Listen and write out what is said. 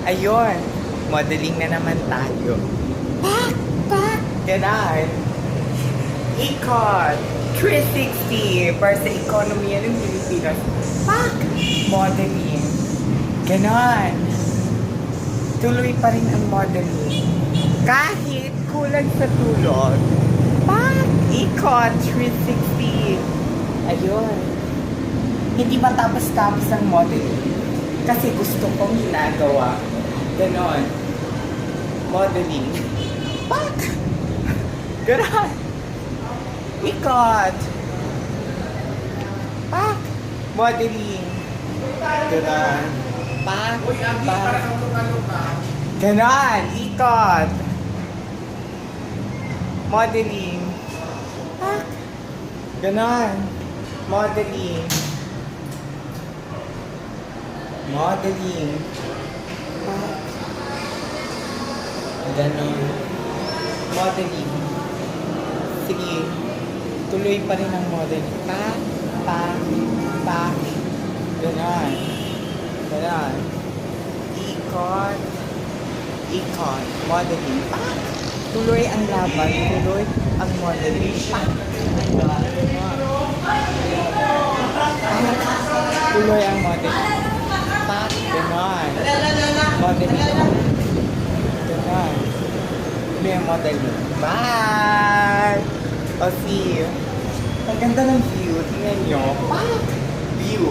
Ayun, modeling na naman tayo. Pak! Pak! Ganon. Ikot. 360 para sa ekonomiya ng Pilipinas. Pak! Modeling. Ganon. Tuloy pa rin ang modeling. Kahit kulang sa tulog. Pak! Ikot. 360. Ayun. Hindi matapos-tapos ang modeling. Kasi gusto kong ginagawa. Ganon. Modeling. Pak! Ganon. Ikot. Pak! Modeling. Ganon. Pak! Pak! Ganon. Ikot. Modeling. Pak! Ganon. Modeling. Modeling. Pak! Ganon. Modeling. Sige. Tuloy pa rin ang modeling. Pak! Pak! Pak! Ganon. Ganon. Ikot. Ikot. Modeling. Pak! Tuloy ang laban. Tuloy ang modeling. Pak! Ganon. Tuloy ang modeling. Pak! Ganon. Modeling. Ganon. Tuloy ang modeling. Bye! O see you. Ang ganda ng view. Tingnan nyo. Pak! View.